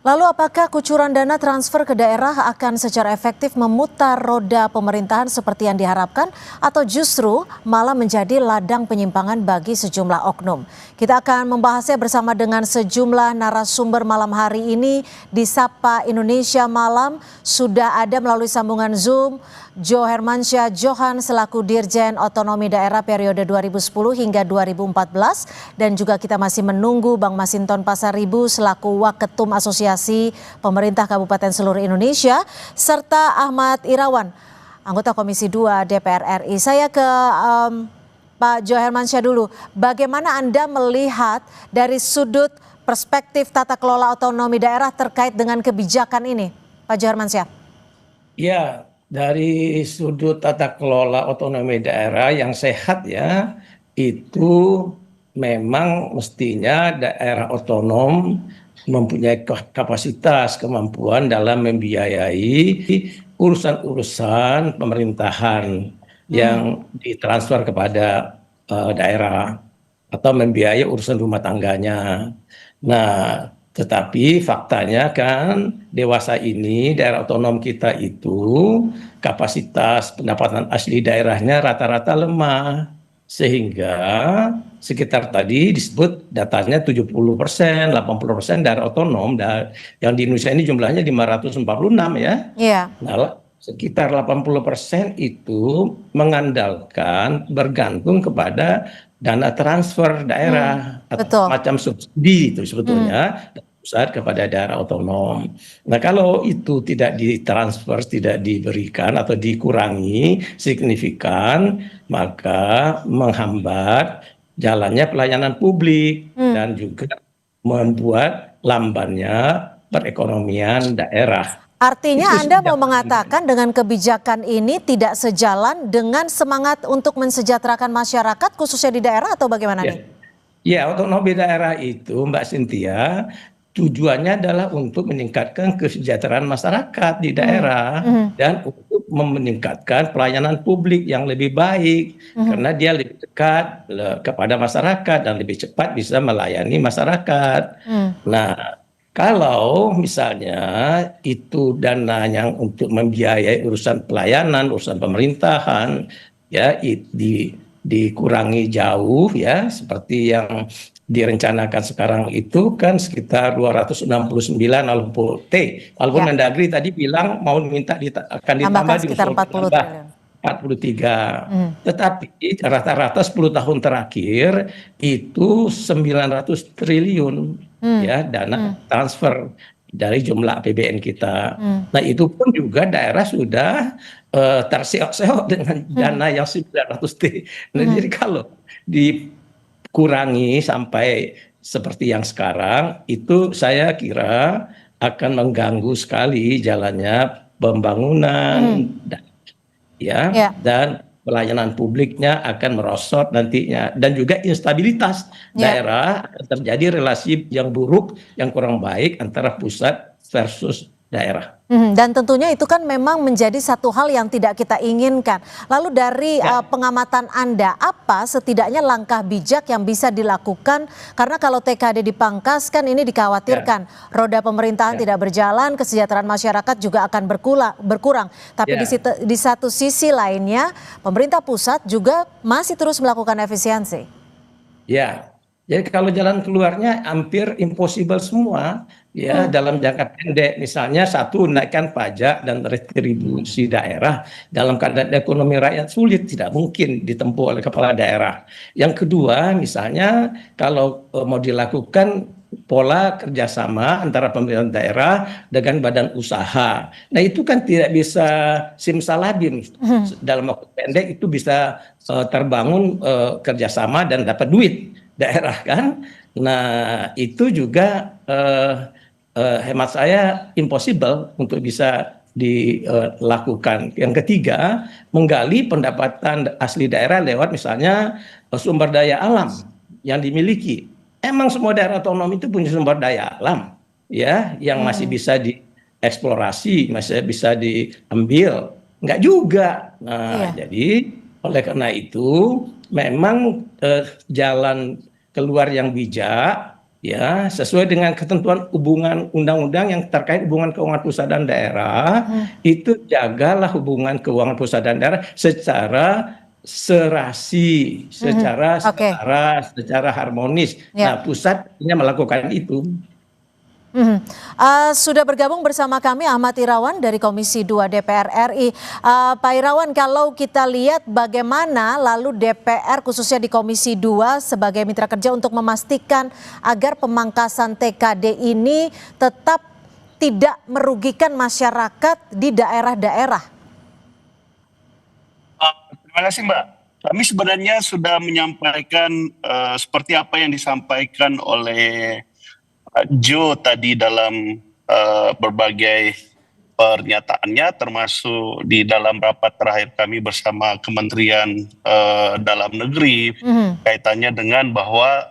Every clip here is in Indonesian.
Lalu apakah kucuran dana transfer ke daerah akan secara efektif memutar roda pemerintahan seperti yang diharapkan atau justru malah menjadi ladang penyimpangan bagi sejumlah oknum? Kita akan membahasnya bersama dengan sejumlah narasumber malam hari ini di Sapa Indonesia Malam. Sudah ada melalui sambungan Zoom Jo Hermansyah Johan selaku Dirjen Otonomi Daerah periode 2010 hingga 2014 dan juga kita masih menunggu Bang Masinton Pasaribu selaku Waketum Asosiasi Pemerintah Kabupaten seluruh Indonesia serta Ahmad Irawan anggota Komisi 2 DPR RI. Saya ke Pak Jo Hermansyah dulu. Bagaimana Anda melihat dari sudut perspektif tata kelola otonomi daerah terkait dengan kebijakan ini, Pak Jo Hermansyah? Ya, dari sudut tata kelola otonomi daerah yang sehat ya, itu memang mestinya daerah otonom mempunyai kapasitas, kemampuan dalam membiayai urusan-urusan pemerintahan yang ditransfer kepada daerah atau membiayai urusan rumah tangganya. Nah, tetapi faktanya kan dewasa ini daerah otonom kita itu kapasitas pendapatan asli daerahnya rata-rata lemah. Sehingga sekitar tadi disebut datanya 70%, 80% daerah otonom yang di Indonesia ini jumlahnya 546 ya. Iya. Nah, sekitar 80% itu mengandalkan bergantung kepada dana transfer daerah atau Betul. macam subsidi itu sebetulnya dari pusat kepada daerah otonom. Nah, kalau itu tidak ditransfer, tidak diberikan atau dikurangi signifikan, maka menghambat jalannya pelayanan publik dan juga membuat lambannya perekonomian daerah. Artinya Itu Anda mau sudah mengatakan dengan kebijakan ini tidak sejalan dengan semangat untuk mensejahterakan masyarakat khususnya di daerah atau bagaimana ya. nih? Ya, otonomi daerah itu Mbak Cynthia tujuannya adalah untuk meningkatkan kesejahteraan masyarakat di daerah dan untuk meningkatkan pelayanan publik yang lebih baik karena dia lebih dekat kepada masyarakat dan lebih cepat bisa melayani masyarakat. Nah, kalau misalnya itu dana yang untuk membiayai urusan pelayanan, urusan pemerintahan, ya dikurangi jauh ya, seperti yang direncanakan sekarang itu kan sekitar 269 walaupun walaupun Ya, Mendagri tadi bilang mau minta akan ditambah tambahkan sekitar diusul 40 ditambah triliun. 43. Tetapi rata-rata 10 tahun terakhir itu 900 triliun ya dana transfer dari jumlah APBN kita. Nah, itu pun juga daerah sudah terseok-seok dengan dana yang 900 T. Nah, jadi kalau dikurangi sampai seperti yang sekarang, itu saya kira akan mengganggu sekali jalannya pembangunan Ya. dan pelayanan publiknya akan merosot nantinya dan juga instabilitas Ya. daerah akan terjadi relasi yang buruk yang kurang baik antara pusat versus daerah. Dan tentunya itu kan memang menjadi satu hal yang tidak kita inginkan. Lalu dari pengamatan Anda, apa setidaknya langkah bijak yang bisa dilakukan? Karena kalau TKD dipangkas kan ini dikhawatirkan roda pemerintahan tidak berjalan, kesejahteraan masyarakat juga akan berkurang. Tapi di satu sisi lainnya, pemerintah pusat juga masih terus melakukan efisiensi. Ya, jadi kalau jalan keluarnya hampir impossible semua ya dalam jangka pendek. Misalnya satu, naikkan pajak dan retribusi daerah dalam keadaan ekonomi rakyat sulit, tidak mungkin ditempuh oleh kepala daerah. Yang kedua, misalnya kalau mau dilakukan pola kerjasama antara pemerintah daerah dengan badan usaha. Nah, itu kan tidak bisa simsalabim. Dalam waktu pendek itu bisa terbangun kerjasama dan dapat duit daerah kan. Nah, itu juga hemat saya impossible untuk bisa dilakukan. Yang ketiga, menggali pendapatan asli daerah lewat misalnya sumber daya alam yang dimiliki. Emang semua daerah otonom itu punya sumber daya alam ya yang masih bisa dieksplorasi, masih bisa diambil. Enggak juga. Nah, jadi oleh karena itu memang jalan keluar yang bijak ya sesuai dengan ketentuan hubungan undang-undang yang terkait hubungan keuangan pusat dan daerah, itu jagalah hubungan keuangan pusat dan daerah secara serasi, secara Oke, setara, secara harmonis. ya. Nah, pusat hanya melakukan itu. Sudah bergabung bersama kami Ahmad Irawan dari Komisi 2 DPR RI. Pak Irawan, kalau kita lihat bagaimana lalu DPR khususnya di Komisi 2 sebagai mitra kerja untuk memastikan agar pemangkasan TKD ini tetap tidak merugikan masyarakat di daerah-daerah. Terima kasih Mbak. Kami sebenarnya sudah menyampaikan seperti apa yang disampaikan oleh Jo tadi dalam berbagai pernyataannya, termasuk di dalam rapat terakhir kami bersama Kementerian Dalam Negeri, kaitannya dengan bahwa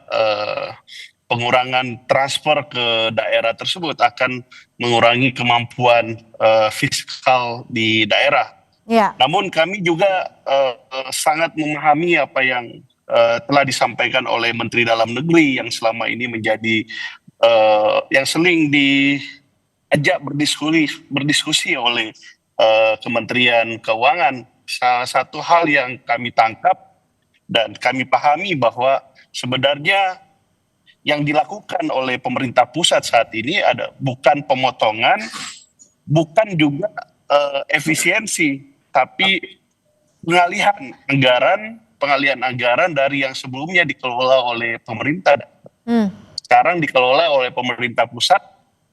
pengurangan transfer ke daerah tersebut akan mengurangi kemampuan fiskal di daerah. Ya. Namun kami juga sangat memahami apa yang telah disampaikan oleh Menteri Dalam Negeri yang selama ini menjadi yang sering diajak berdiskusi oleh Kementerian Keuangan. Salah satu hal yang kami tangkap dan kami pahami bahwa sebenarnya yang dilakukan oleh pemerintah pusat saat ini bukan pemotongan, bukan juga efisiensi, tapi pengalihan anggaran dari yang sebelumnya dikelola oleh pemerintah. Sekarang dikelola oleh pemerintah pusat,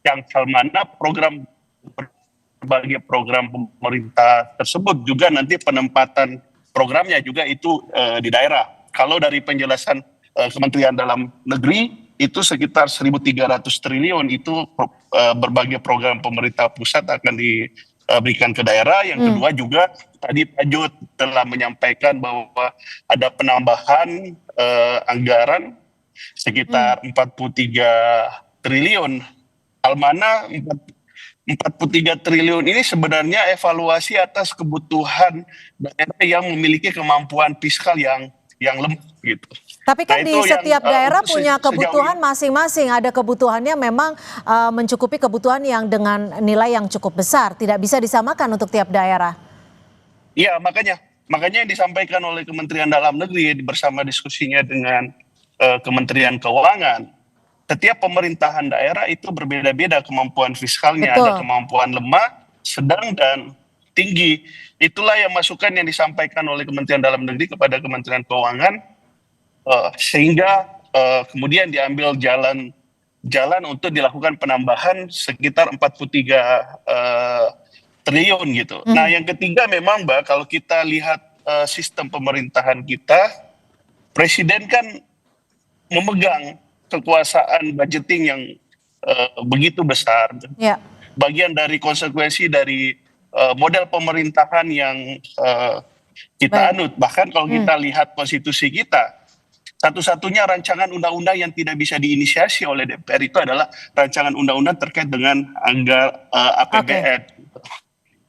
yang mana berbagai program pemerintah tersebut juga nanti penempatan programnya juga itu di daerah. Kalau dari penjelasan Kementerian Dalam Negeri itu sekitar 1.300 triliun itu berbagai program pemerintah pusat akan diberikan ke daerah. Yang kedua juga tadi Pak Jo telah menyampaikan bahwa ada penambahan anggaran sekitar 43 triliun. Almana 43 triliun ini sebenarnya evaluasi atas kebutuhan daerah yang memiliki kemampuan fiskal yang lemah gitu. Tapi kan di setiap daerah punya kebutuhan ini masing-masing. Ada kebutuhannya memang mencukupi kebutuhan yang dengan nilai yang cukup besar. Tidak bisa disamakan untuk tiap daerah. Iya, makanya yang disampaikan oleh Kementerian Dalam Negeri bersama diskusinya dengan Kementerian Keuangan, setiap pemerintahan daerah itu berbeda-beda kemampuan fiskalnya. Betul. Ada kemampuan lemah, sedang, dan tinggi. Itulah yang masukan yang disampaikan oleh Kementerian Dalam Negeri kepada Kementerian Keuangan, sehingga kemudian diambil jalan untuk dilakukan penambahan sekitar 43 triliun gitu. Nah, yang ketiga memang Mbak, kalau kita lihat sistem pemerintahan kita, Presiden kan memegang kekuasaan budgeting yang begitu besar. Ya. Bagian dari konsekuensi dari model pemerintahan yang kita anut. Bahkan kalau kita lihat konstitusi kita, satu-satunya rancangan undang-undang yang tidak bisa diinisiasi oleh DPR itu adalah rancangan undang-undang terkait dengan APBN.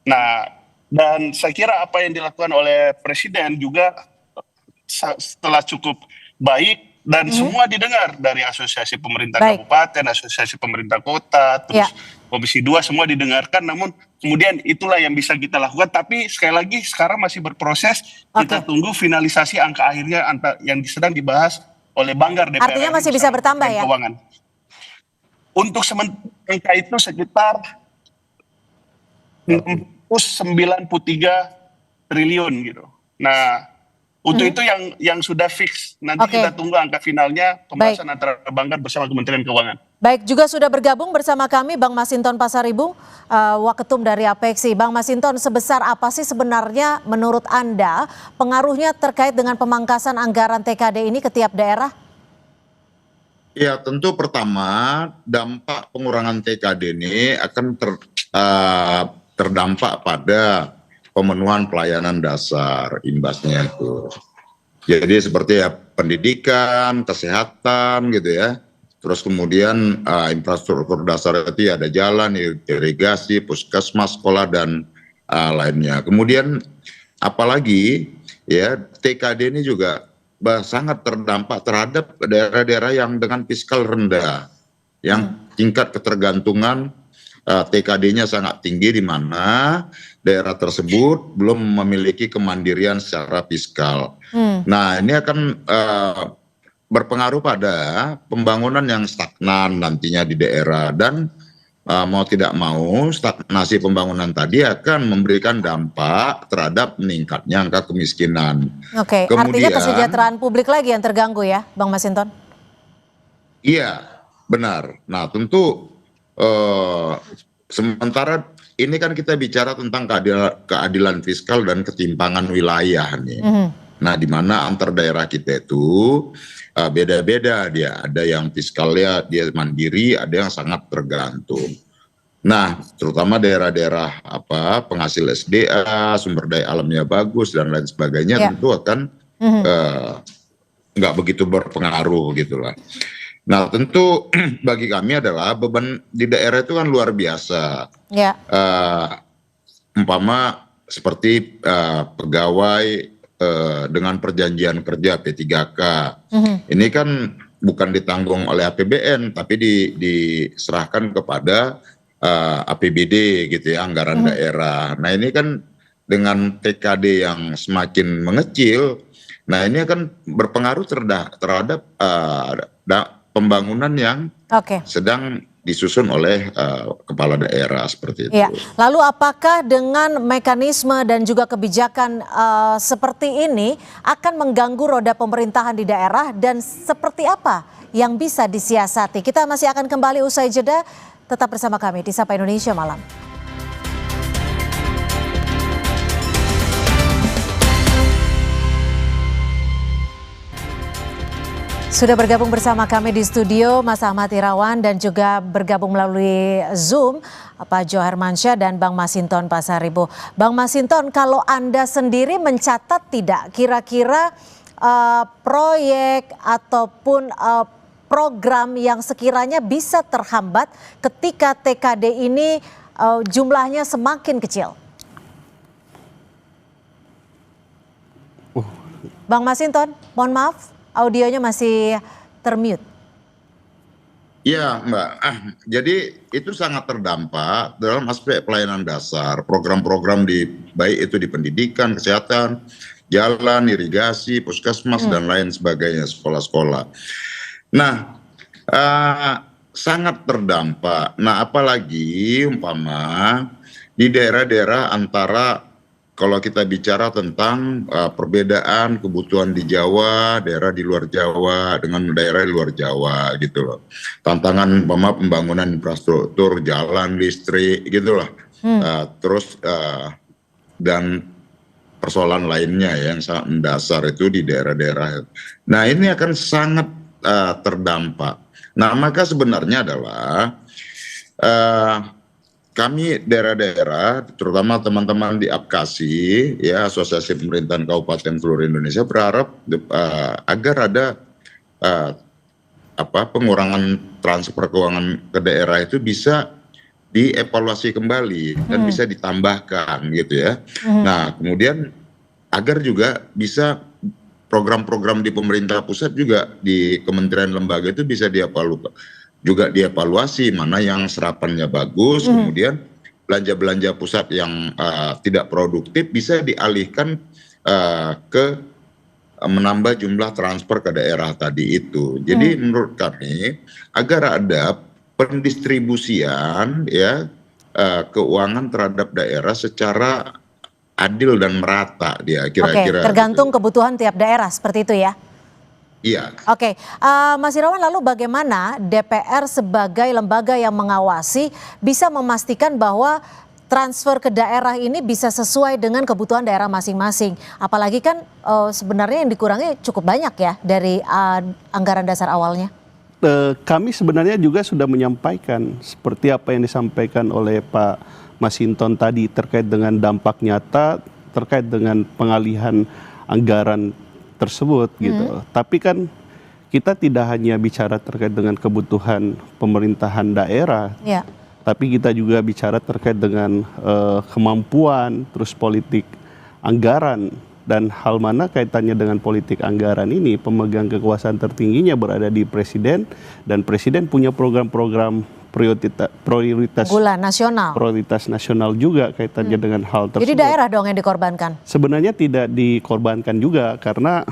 Nah, dan saya kira apa yang dilakukan oleh Presiden juga setelah cukup baik, dan semua didengar dari Asosiasi Pemerintah Kabupaten, Asosiasi Pemerintah Kota, terus Komisi 2 semua didengarkan. Namun kemudian itulah yang bisa kita lakukan. Tapi sekali lagi sekarang masih berproses. Kita tunggu finalisasi angka akhirnya yang sedang dibahas olai Banggar DPR. Artinya masih bisa bertambah ya? Keuangan. Untuk sementara angka itu sekitar 93 triliun gitu. Nah, untuk itu yang sudah fix. Nanti kita tunggu angka finalnya pembahasan antara Banggar bersama Kementerian Keuangan. Baik, juga sudah bergabung bersama kami Bang Masinton Pasaribu, Waketum dari APEKSI. Bang Masinton, sebesar apa sih sebenarnya menurut Anda pengaruhnya terkait dengan pemangkasan anggaran TKD ini ke tiap daerah? Ya, tentu pertama dampak pengurangan TKD ini akan terdampak pada pemenuhan pelayanan dasar, imbasnya itu. Jadi seperti ya pendidikan, kesehatan gitu ya. Terus kemudian infrastruktur dasar itu ada jalan, irigasi, puskesmas, sekolah dan lainnya. Kemudian apalagi ya TKD ini juga sangat terdampak terhadap daerah-daerah yang dengan fiskal rendah, yang tingkat ketergantungan TKD-nya sangat tinggi, di mana daerah tersebut belum memiliki kemandirian secara fiskal. Nah, ini akan berpengaruh pada pembangunan yang stagnan nantinya di daerah, dan mau tidak mau stagnasi pembangunan tadi akan memberikan dampak terhadap meningkatnya angka kemiskinan. Oke, artinya kesejahteraan publik lagi yang terganggu ya, Bang Masinton? Iya, benar. Nah, tentu sementara ini kan kita bicara tentang keadilan fiskal dan ketimpangan wilayah nih. Nah, di mana antar daerah kita itu beda-beda dia. Ada yang fiskalnya dia mandiri, ada yang sangat tergantung. Nah, terutama daerah-daerah penghasil SDA, sumber daya alamnya bagus dan lain sebagainya, tentu akan nggak begitu berpengaruh gitulah. Nah, tentu bagi kami adalah beban di daerah itu kan luar biasa. Umpama seperti pegawai dengan perjanjian kerja P3K. Ini kan bukan ditanggung oleh APBN, tapi diserahkan kepada APBD gitu ya, anggaran daerah. Nah, ini kan dengan TKD yang semakin mengecil, nah ini akan berpengaruh terhadap pembangunan yang sedang disusun oleh kepala daerah seperti itu. Lalu apakah dengan mekanisme dan juga kebijakan seperti ini akan mengganggu roda pemerintahan di daerah, dan seperti apa yang bisa disiasati? Kita masih akan kembali usai jeda, tetap bersama kami di Sapa Indonesia Malam. Sudah bergabung bersama kami di studio Mas Ahmad Irawan, dan juga bergabung melalui Zoom Pak Jo Hermansyah dan Bang Masinton Pasaribu. Bang Masinton, kalau Anda sendiri mencatat tidak kira-kira proyek ataupun program yang sekiranya bisa terhambat ketika TKD ini jumlahnya semakin kecil? Bang Masinton, mohon maaf, audionya masih termute. Iya, Mbak. Jadi itu sangat terdampak dalam aspek pelayanan dasar, program-program baik itu di pendidikan, kesehatan, jalan, irigasi, puskesmas dan lain sebagainya, sekolah-sekolah. Nah, sangat terdampak. Nah, apalagi umpama di daerah-daerah antara, kalau kita bicara tentang perbedaan kebutuhan di Jawa, daerah di luar Jawa dengan daerah di luar Jawa gitu loh. Tantangan pembangunan infrastruktur, jalan, listrik gitu loh. Terus dan persoalan lainnya yang sangat mendasar itu di daerah-daerah. Nah, ini akan sangat terdampak. Nah, maka sebenarnya adalah kami daerah-daerah, terutama teman-teman di APKASI, ya, Asosiasi Pemerintahan Kabupaten seluruh Indonesia, berharap agar ada pengurangan transfer keuangan ke daerah itu bisa dievaluasi kembali dan bisa ditambahkan gitu ya. Nah, kemudian agar juga bisa program-program di pemerintah pusat juga di kementerian lembaga itu bisa dievaluasi mana yang serapannya bagus, kemudian belanja-belanja pusat yang tidak produktif bisa dialihkan ke menambah jumlah transfer ke daerah tadi itu. Jadi menurut kami agar ada pendistribusian ya keuangan terhadap daerah secara adil dan merata dia kira-kira. Tergantung kebutuhan tiap daerah seperti itu ya. Iya. Mas Irawan, lalu bagaimana DPR sebagai lembaga yang mengawasi bisa memastikan bahwa transfer ke daerah ini bisa sesuai dengan kebutuhan daerah masing-masing? Apalagi kan sebenarnya yang dikurangi cukup banyak ya dari anggaran dasar awalnya. Kami sebenarnya juga sudah menyampaikan seperti apa yang disampaikan oleh Pak Masinton tadi terkait dengan dampak nyata, terkait dengan pengalihan anggaran tersebut gitu. Tapi kan kita tidak hanya bicara terkait dengan kebutuhan pemerintahan daerah, tapi kita juga bicara terkait dengan kemampuan, terus politik anggaran Dan hal mana kaitannya dengan politik anggaran ini, pemegang kekuasaan tertingginya berada di presiden, dan presiden punya program-program prioritas nasional juga kaitannya dengan hal tersebut. Jadi daerah dong yang dikorbankan? Sebenarnya tidak dikorbankan juga, karena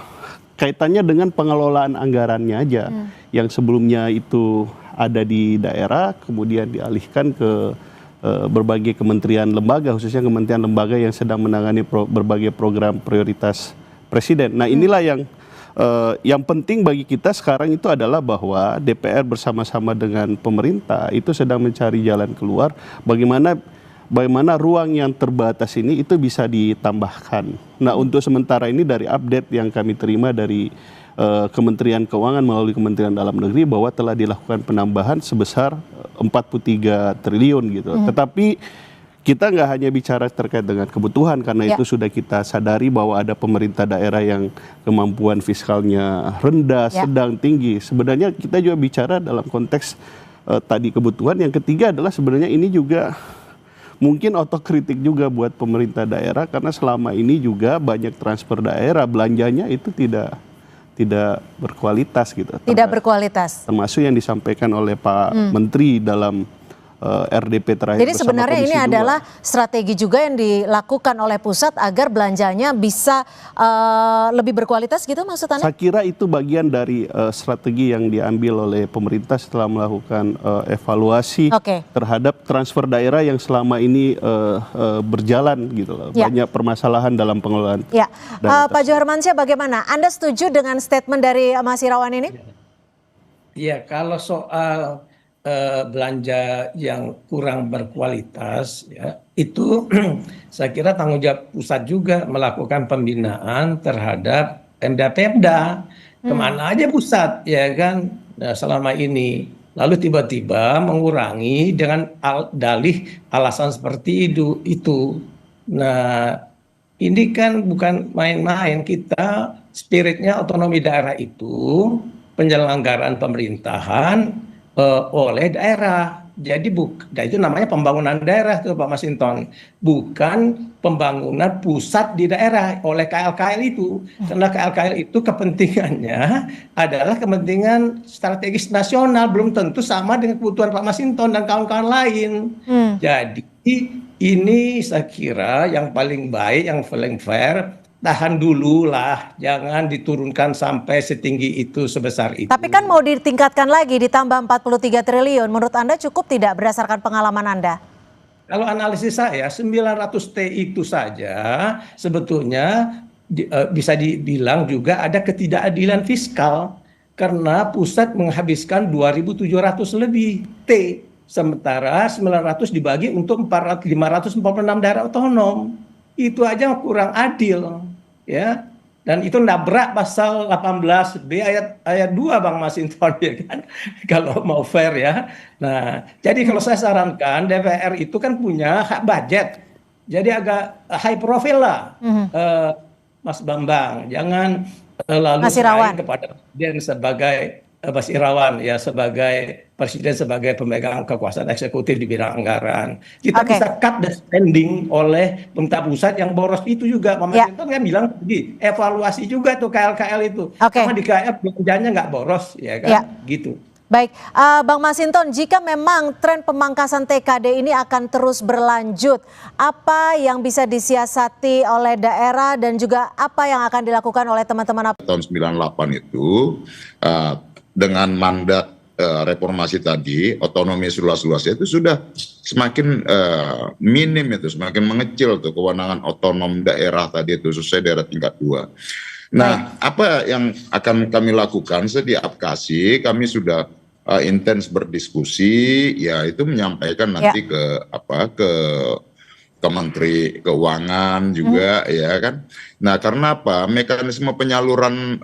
kaitannya dengan pengelolaan anggarannya aja. Yang sebelumnya itu ada di daerah, kemudian dialihkan ke berbagai kementerian lembaga, khususnya kementerian lembaga yang sedang menangani berbagai program prioritas presiden. Nah, inilah yang penting bagi kita sekarang itu adalah bahwa DPR bersama-sama dengan pemerintah itu sedang mencari jalan keluar bagaimana ruang yang terbatas ini itu bisa ditambahkan. Nah, untuk sementara ini dari update yang kami terima dari Kementerian Keuangan melalui Kementerian Dalam Negeri bahwa telah dilakukan penambahan sebesar 43 triliun gitu. Tetapi kita nggak hanya bicara terkait dengan kebutuhan, karena itu sudah kita sadari bahwa ada pemerintah daerah yang kemampuan fiskalnya rendah, sedang, tinggi. Sebenarnya kita juga bicara dalam konteks tadi kebutuhan. Yang ketiga adalah sebenarnya ini juga mungkin otokritik juga buat pemerintah daerah, karena selama ini juga banyak transfer daerah, belanjanya itu tidak berkualitas gitu. Tidak berkualitas. Termasuk yang disampaikan oleh Pak Menteri dalam RDP terakhir. Jadi sebenarnya ini adalah strategi juga yang dilakukan oleh pusat agar belanjanya bisa lebih berkualitas gitu maksud Anda? Saya kira itu bagian dari strategi yang diambil oleh pemerintah setelah melakukan evaluasi terhadap transfer daerah yang selama ini berjalan gitu loh. Banyak permasalahan dalam pengelolaan. Pak Johar Mansyah, bagaimana? Anda setuju dengan statement dari Mas Irawan ini? Iya, kalau soal belanja yang kurang berkualitas, ya itu saya kira tanggung jawab pusat juga melakukan pembinaan terhadap Pemda-Pemda. Kemana aja pusat, ya kan, nah, selama ini. Lalu tiba-tiba mengurangi dengan dalih alasan seperti itu. Nah, ini kan bukan main-main. Kita spiritnya otonomi daerah itu penyelenggaraan pemerintahan oleh daerah. Jadi itu namanya pembangunan daerah tuh Pak Masinton, bukan pembangunan pusat di daerah oleh KL-KL itu. Karena KL-KL itu kepentingannya adalah kepentingan strategis nasional, belum tentu sama dengan kebutuhan Pak Masinton dan kawan-kawan lain. Jadi ini saya kira yang paling baik, yang paling fair, tahan dulu lah, jangan diturunkan sampai setinggi itu, sebesar itu. Tapi kan mau ditingkatkan lagi, ditambah 43 triliun. Menurut Anda cukup tidak berdasarkan pengalaman Anda? Kalau analisis saya, 900T itu saja sebetulnya bisa dibilang juga ada ketidakadilan fiskal. Karena pusat menghabiskan 2.700 lebih T. Sementara 900 dibagi untuk 546 daerah otonom. Itu aja kurang adil, ya, dan itu nabrak pasal 18B ayat 2 Bang Masinton, ya kan, kalau mau fair ya. Nah, jadi kalau saya sarankan DPR itu kan punya hak budget, jadi agak high profile lah, Mas Bambang, jangan lalu bersaing kepada presiden sebagai Mas Irawan ya, sebagai presiden, sebagai pemegang kekuasaan eksekutif di bidang anggaran. Kita bisa cut the spending oleh pemerintah pusat yang boros itu juga. Pak Masinton kan bilang evaluasi juga tuh KL-KL itu. Karena di KL belanjanya nggak boros, ya kan, gitu. Baik, Bang Masinton, jika memang tren pemangkasan TKD ini akan terus berlanjut, apa yang bisa disiasati oleh daerah dan juga apa yang akan dilakukan oleh teman-teman? Tahun 98 itu dengan mandat reformasi tadi, otonomi seluas-luasnya itu sudah semakin minim, itu semakin mengecil tuh kewenangan otonom daerah tadi itu, khususnya daerah tingkat 2. Nah, apa yang akan kami lakukan setiap kasih, kami sudah intens berdiskusi, ya itu menyampaikan nanti ke Menteri Keuangan juga, ya kan. Nah, karena apa? Mekanisme penyaluran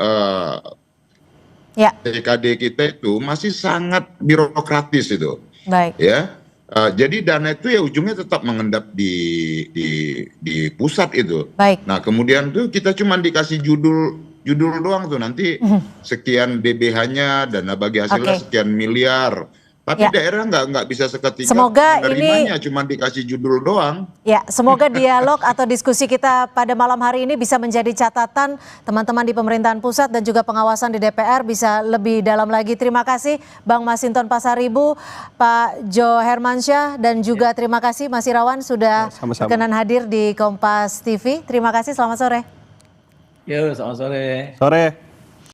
TKD kita itu masih sangat birokratis itu. Baik. Ya. Jadi dana itu ya ujungnya tetap mengendap di pusat itu. Baik. Nah, kemudian tuh kita cuma dikasih judul doang tuh, nanti sekian DBH-nya, dana bagi hasilnya sekian miliar. Tapi Ya. daerah nggak bisa seketika Semoga menerimanya, cuma dikasih judul doang. Ya, semoga dialog atau diskusi kita pada malam hari ini bisa menjadi catatan teman-teman di pemerintahan pusat dan juga pengawasan di DPR bisa lebih dalam lagi. Terima kasih Bang Masinton Pasaribu, Pak Jo Hermansyah, dan juga terima kasih Mas Irawan sudah Sama-sama. berkenan hadir di Kompas TV. Terima kasih, selamat sore. Yo, selamat sore. Sore.